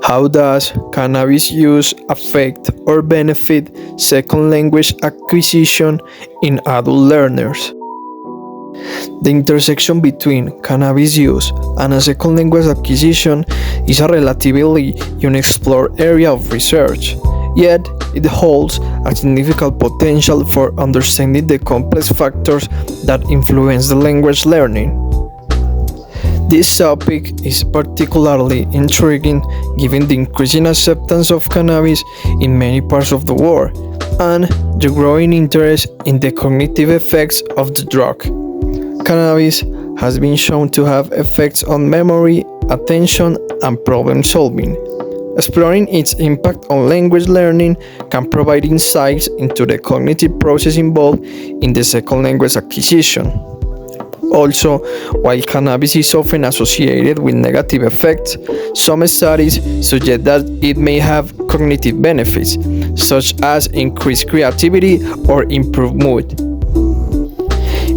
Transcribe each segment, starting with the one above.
How does cannabis use affect or benefit second language acquisition in adult learners? The intersection between cannabis use and a second language acquisition is a relatively unexplored area of research, yet it holds a significant potential for understanding the complex factors that influence the language learning. This topic is particularly intriguing given the increasing acceptance of cannabis in many parts of the world and the growing interest in the cognitive effects of the drug. Cannabis has been shown to have effects on memory, attention, and problem solving. Exploring its impact on language learning can provide insights into the cognitive process involved in the second language acquisition. Also, while cannabis is often associated with negative effects, some studies suggest that it may have cognitive benefits, such as increased creativity or improved mood.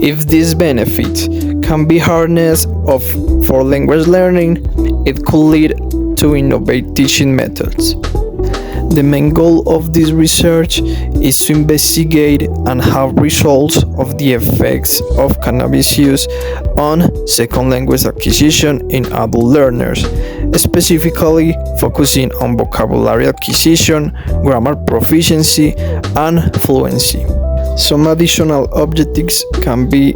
If these benefits can be harnessed for language learning, it could lead to innovative teaching methods. The main goal of this research is to investigate and have results of the effects of cannabis use on second language acquisition in adult learners, specifically focusing on vocabulary acquisition, grammar proficiency, and fluency. Some additional objectives can be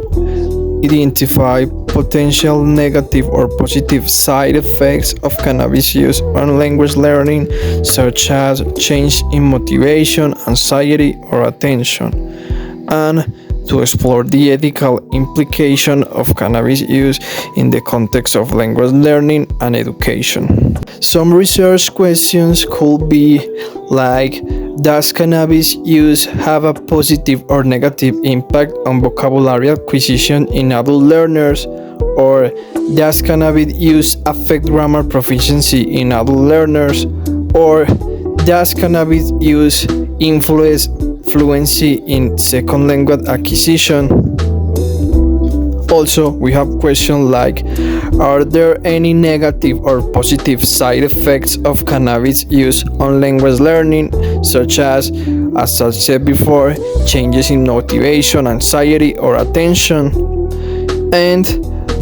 identify potential negative or positive side effects of cannabis use on language learning, such as change in motivation, anxiety, or attention, and to explore the ethical implication of cannabis use in the context of language learning and education. Some research questions could be like, does cannabis use have a positive or negative impact on vocabulary acquisition in adult learners? Or does cannabis use affect grammar proficiency in adult learners? Or does cannabis use influence fluency in second language acquisition? Also, we have questions like, are there any negative or positive side effects of cannabis use on language learning, such as I said before, changes in motivation, anxiety, or attention? And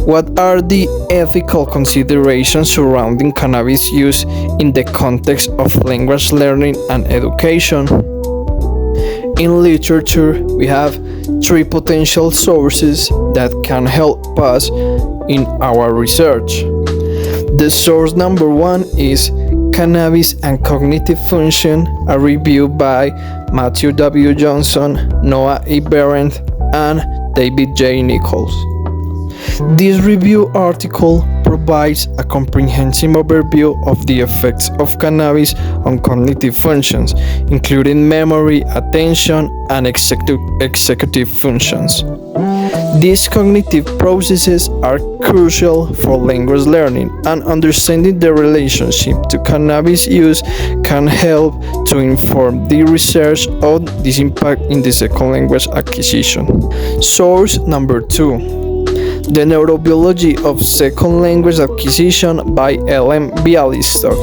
what are the ethical considerations surrounding cannabis use in the context of language learning and education? In literature, we have three potential sources that can help us in our research. The source number one is Cannabis and Cognitive Function, a review by Matthew W. Johnson, Noah E. Berendt, and David J. Nichols. This review article provides a comprehensive overview of the effects of cannabis on cognitive functions, including memory, attention, and executive functions. These cognitive processes are crucial for language learning, and understanding the relationship to cannabis use can help to inform the research on this impact in the second language acquisition. Source number two. The Neurobiology of Second Language Acquisition by Ellen Bialystok.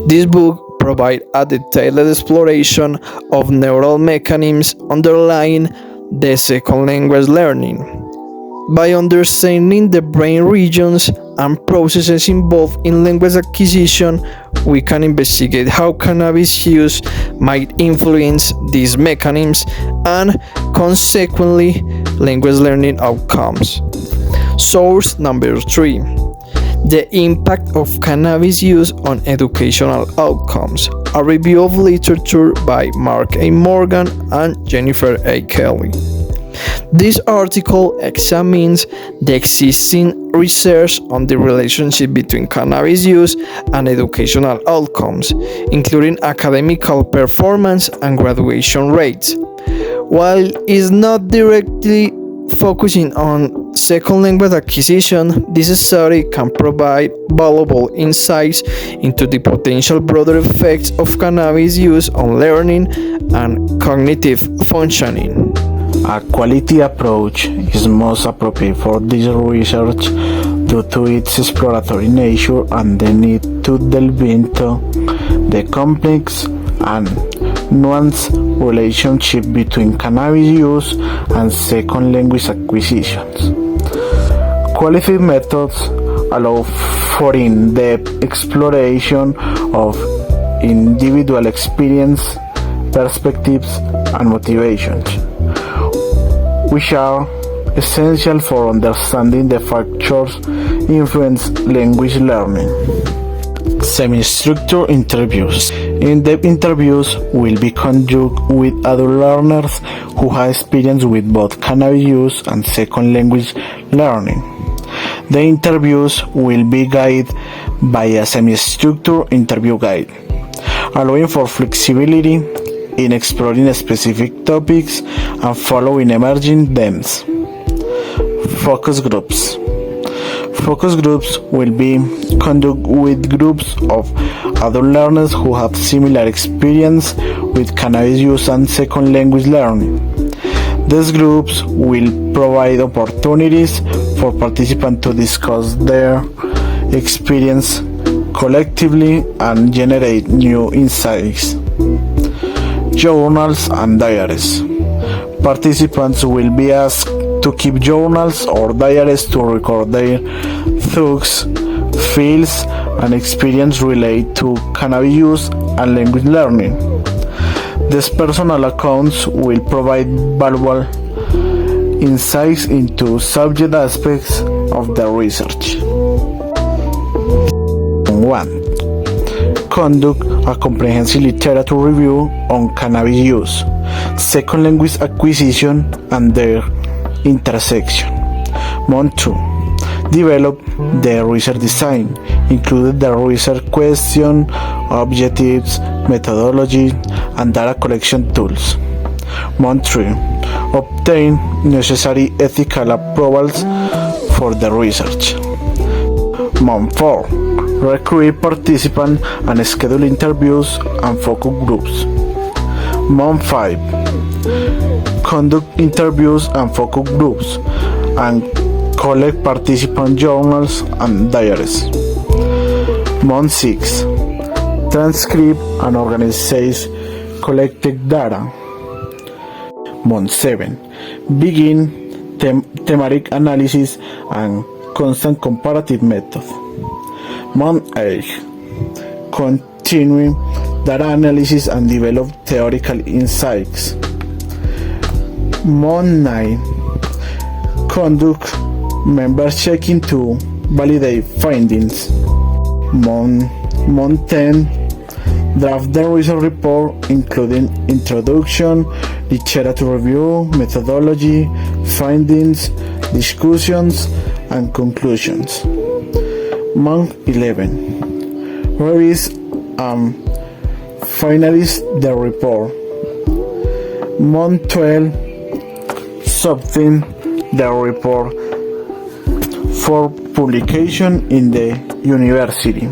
This book provides a detailed exploration of neural mechanisms underlying the second language learning. By understanding the brain regions and processes involved in language acquisition, we can investigate how cannabis use might influence these mechanisms and, consequently, language learning outcomes. Source number three. The Impact of Cannabis Use on Educational Outcomes, a review of literature by Mark A. Morgan and Jennifer A. Kelly. This article examines the existing research on the relationship between cannabis use and educational outcomes, including academical performance and graduation rates. While it's not directly focusing on second language acquisition, this study can provide valuable insights into the potential broader effects of cannabis use on learning and cognitive functioning. A quality approach is most appropriate for this research due to its exploratory nature and the need to delve into the complex and nuanced relationship between cannabis use and second language acquisitions. Qualified methods allow for in-depth exploration of individual experience, perspectives, and motivations, which are essential for understanding the factors influence language learning. Semi-structured interviews. In-depth interviews will be conducted with adult learners who have experience with both cannabis use and second language learning. The interviews will be guided by a semi-structured interview guide, allowing for flexibility in exploring specific topics and following emerging themes. Focus groups. Focus groups will be conducted with groups of adult learners who have similar experience with cannabis use and second language learning. These groups will provide opportunities for participants to discuss their experience collectively and generate new insights. Journals and diaries. Participants will be asked to keep journals or diaries to record their thoughts, feels, and experience related to cannabis use and language learning. These personal accounts will provide valuable insights into subject aspects of the research. 1. Conduct a comprehensive literature review on cannabis use, second language acquisition, and their intersection. Month 2. Develop the research design, including the research question, objectives, methodology, and data collection tools. Month 3. Obtain necessary ethical approvals for the research. Month 4. Recruit participants and schedule interviews and focus groups. Month 5. Conduct interviews and focus groups and collect participant journals and diaries. Month 6. Transcribe and organize collected data. Month 7. Begin thematic analysis and constant comparative method. Month 8. Continue data analysis and develop theoretical insights. Month 9. Conduct member checking to validate findings. Month 10. Draft the research report, including introduction, literature review, methodology, findings, discussions, and conclusions. Month 11. Revise and finalize the report. Month 12. Submit the report for publication in the university.